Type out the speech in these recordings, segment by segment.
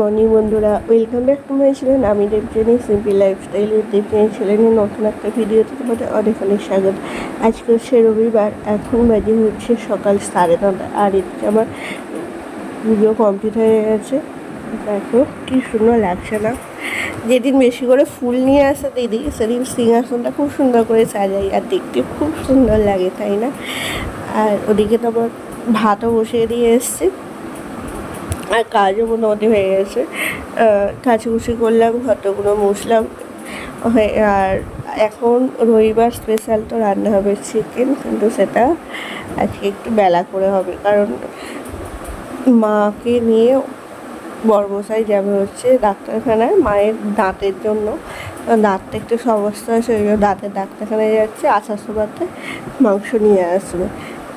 Morning বন্ধুরা, welcome back to my channel. আমি Debjani simple লাইফস্টাইলের Debjani চ্যানেলের নতুন একটা ভিডিওতে তোমাদের অনেক অনেক স্বাগত। আজকে হচ্ছে রবিবার, এখন বাজে হচ্ছে সকাল 9:30, আর এদিকে আমার পুজো কমপ্লিট হয়ে গেছে। দেখো কি সুন্দর লাগছে না? যেদিন বেশি করে ফুল নিয়ে আসে দিদি, সেদিন সিংহাসনটা খুব সুন্দর করে সাজাই আর দেখতে খুব সুন্দর লাগে, তাই না? আর ওদিকে তো আমার ভাতও বসিয়ে দিয়ে এসছি, আর কাজও মোটামুটি হয়ে গেছে। কাচাকুচি করলাম, ঘরটাগুলো মুছলাম, আর এখন রবিবার স্পেশাল তো রান্না হবে চিকেন, কিন্তু সেটা আজকে একটু বেলা করে হবে, কারণ মাকে নিয়ে বড়মশাই যাবে হচ্ছে ডাক্তারখানায় মায়ের দাঁতের জন্য। দাঁতটা একটু সমস্যা আছে, ওই জন্য দাঁতের ডাক্তারখানায় যাচ্ছে। আসার সময়তে মাংস নিয়ে আসবে,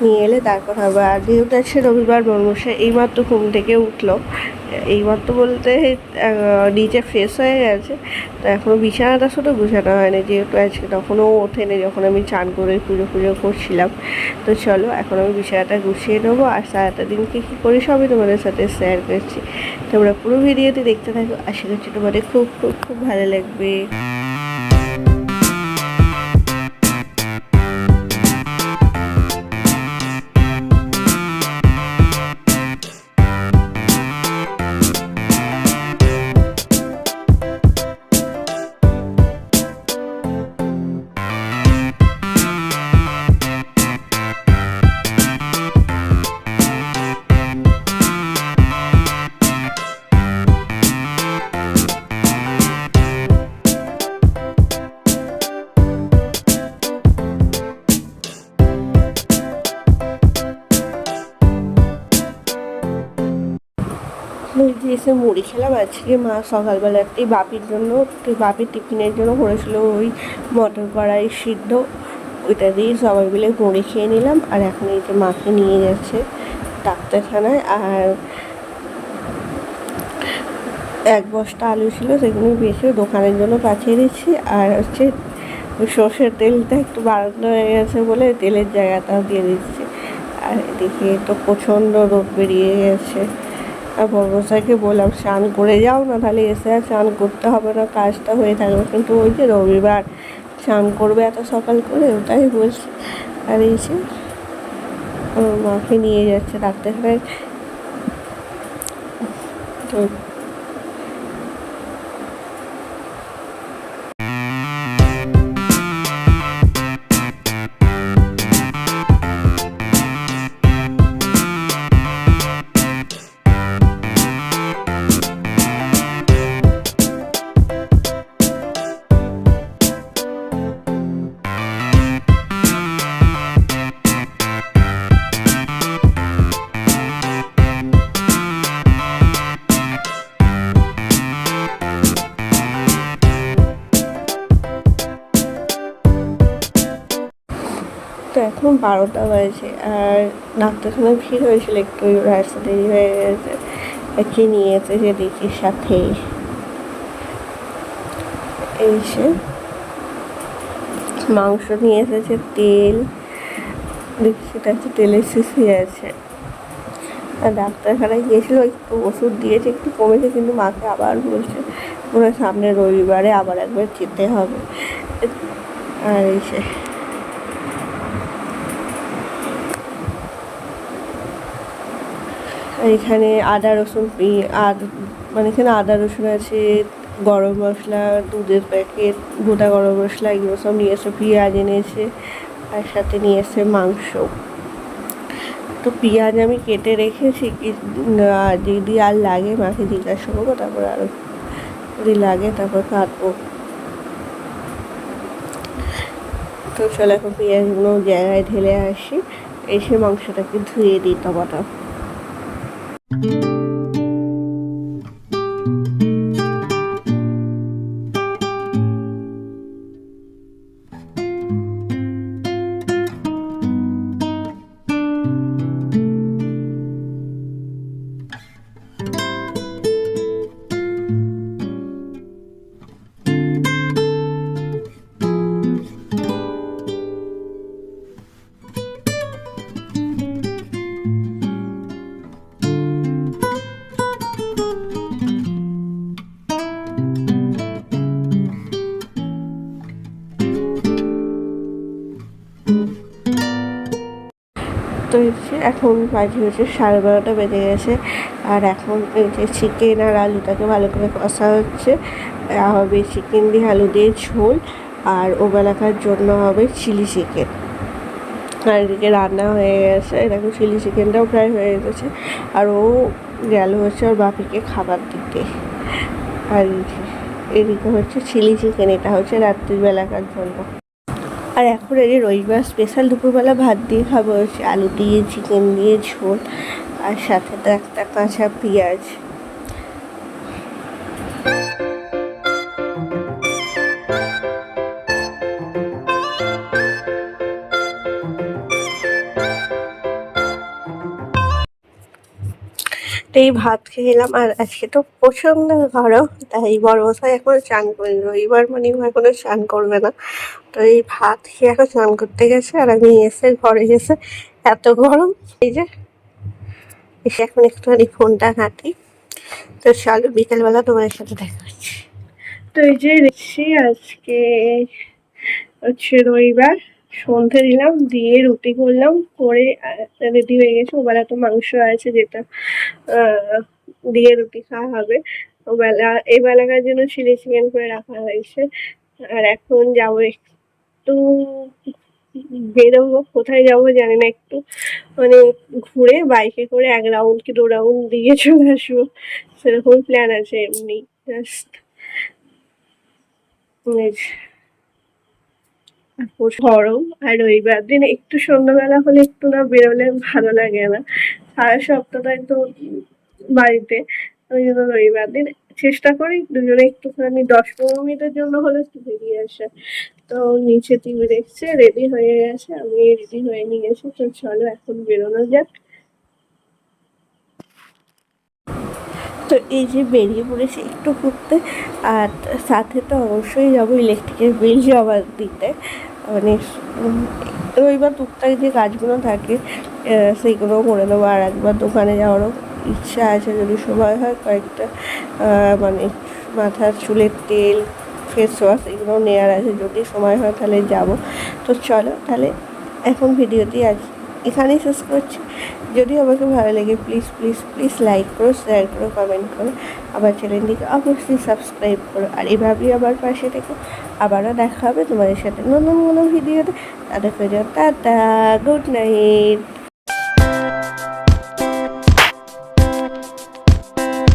নিয়ে এলে তারপর হবে। আর যেহেতু আছে রবিবার, বড়মশাই এইমাত্র ঘুম থেকে উঠলো। এইমাত্র বলতে নিচে ফ্রেশ হয়ে গেছে, তো এখনও বিছানাটা শুধু গুছানো হয়নি, যেহেতু আজকে তখনও ওঠেনি যখন আমি চান করে পুজো করছিলাম। তো চলো এখন আমি বিছানাটা গুছিয়ে নেবো, আর সারাটা দিন কী করি সবই তোমাদের সাথে শেয়ার করছি। তোমরা পুরো ভিডিওটি দেখতে থাকো, আশা করছি তোমাদের খুব খুব খুব ভালো লাগবে। এসে মুড়ি খেলাম। আজকে মা সকালবেলাতেই বাপির জন্য, বাপির টিফিনের জন্য করেছিল ওই মটর কড়াই সিদ্ধ, ওইটা দিয়ে সবাই মিলে মুড়ি খেয়ে নিলাম। আর এখন এই যে মাকে নিয়ে যাচ্ছে ডাক্তারখানায়, আর এক বস্তা আলু ছিল, সেগুলো বেশি দোকানের জন্য পাঠিয়ে দিচ্ছি। আর হচ্ছে ওই সর্ষের তেলটা একটু বাড়ানো হয়ে গেছে বলে তেলের জায়গাটাও দিয়ে দিচ্ছি। আর এদিকে তো প্রচণ্ড রোদ বেরিয়ে গেছে। আর বড়মশাইকে বললাম স্নান করে যাও না, তাহলে এসে আর স্নান করতে হবে না, কাজটা হয়ে থাকবে। কিন্তু ওই যে রবিবার স্নান করবে এত সকাল করে, ওটাই বলছি। আর এই যে মাকে নিয়ে যাচ্ছে ডাক্তারখানায়। তো এখন 12টা বাজে, আর ডাক্তারখানায় ভিড় হয়েছিল একটু, রাস্তা দেরি হয়ে গেছে। কি নিয়ে এসেছে দেখির সাথে এসে মাংস নিয়ে এসেছে, তেল দেখি সেটা হচ্ছে তেলের শিশি আছে। আর ডাক্তারখানায় গিয়েছিল, একটু ওষুধ দিয়েছে, একটু কমেছে, কিন্তু মাকে আবার বলছে মনে হয় সামনে রবিবারে আবার একবার যেতে হবে। আর এসে এখানে আদা রসুন মানে এখানে আদা রসুন আছে, গরম মশলা, দুধের প্যাকেট, গোটা গরম মশলা, এগুলো সব নিয়ে এসে, পেঁয়াজ এনেছে, আর সাথে নিয়ে এসে মাংস। তো পেঁয়াজ আমি কেটে রেখেছি, যদি আর লাগে মাকে জিজ্ঞাসা করবো, তারপর আরও যদি লাগে তারপর কাটবো। তো চলো এখন পেঁয়াজগুলো জায়গায় ঢেলে আসি, এসে মাংসটাকে ধুয়ে দিই টমাটো। তো এখন বাজে হচ্ছে 12:30 বেজে গেছে। আর এখন এই যে চিকেন আর আলুটাকে ভালো করে কষা হচ্ছে। হবে চিকেন দিয়ে আলু দিয়ে ঝোল, আর ওবেলাকার জন্য হবে চিলি চিকেন। আর এদিকে রান্না হয়ে গেছে, দেখো চিলি চিকেনটাও প্রায় হয়ে গেছে। আর ও গেল হচ্ছে ওর বাপিকে খাবার দিতে। আর এদিকে হচ্ছে চিলি চিকেন, এটা হচ্ছে রাত্রিবেলাকার জন্য। আর এখন এই যে রবিবার স্পেশাল দুপুরবেলা ভাত দিয়ে খাবো হচ্ছে আলু দিয়ে চিকেন দিয়ে ঝোল, আর সাথে তো একটা কাঁচা পেঁয়াজ। তো এই ভাত খেলাম। আর আজকে তো প্রচণ্ড গরম, তাই বড় মশাই এখনো চান করিনি, রবিবার মানে এখনো চান করবে না। তো এই ভাত খেয়ে এখন স্নান করতে গেছে, আর আমি এসে ঘরে এসে এত গরম, এই যে এসে এখন একটুখানি ফোনটা ঘাঁটি। তো চলো বিকেলবেলা তোমার সাথে দেখা হচ্ছে। তো এই যে রেখছি, আজকে হচ্ছে রবিবার, সন্ধে দিলাম, দিয়ে রুটি করলাম, করে রেডি হয়ে গেছে। ওবেলা তো মাংস আছে, যেটা দিয়ে রুটি খাওয়া হবে। ওবেলা এই বেলাকার জন্য চিলি চিকেন করে রাখা হয়েছে। আর এখন যাবো একটু বেরোবো, কোথায় যাবো জানি না, একটু মানে ঘুরে বাইকে করে 1 রাউন্ড কি 2 রাউন্ড দিয়ে চলে আসবো, সেরকম প্ল্যান আছে। এমনি জাস্ট গরম, আর রবিবার দিন একটু সন্ধ্যাবেলা হলে একটু না বেরোলে ভালো লাগে না, সারা সপ্তাহটাই তো বাড়িতে। ওই জন্য রবিবার দিন চেষ্টা করি দুজনে একটুখানি 10-15 মিনিটের জন্য হলে একটু বেরিয়ে আসে। তো নিচে টিভি দেখছে, রেডি হয়ে গেছে, আমি রেডি হয়ে নিয়ে গেছি। তো চলো এখন বেরোনো যাক। তো এই যে বেরিয়ে পড়েছি একটু ঘুরতে, আর সাথে তো অবশ্যই যাবো ইলেকট্রিকের বিল জমা দিতে। মানে রবিবার টুকটাক যে কাজগুলো থাকে সেইগুলোও করে দেবো। আর একবার দোকানে যাওয়ারও ইচ্ছা আছে, যদি সময় হয় কয়েকটা মানে মাথার চুলের তেল, ফেস ওয়াশ এগুলো নেওয়ার আছে, যদি সময় হয় তাহলে যাব। তো চলো তাহলে এখন ভিডিওটি আজ এখানেই শেষ করছি। যদি আমাকে ভালো লাগে প্লিজ প্লিজ প্লিজ লাইক করো, শেয়ার করো, কমেন্ট করো, আমার চ্যানেলটিকে অবশ্যই সাবস্ক্রাইব করো। আর এভাবেই আমার পাশে থেকো। আবারও দেখা হবে তোমাদের সাথে নতুন কোনো ভিডিওতে। তাদের টাটা, গুড নাইট।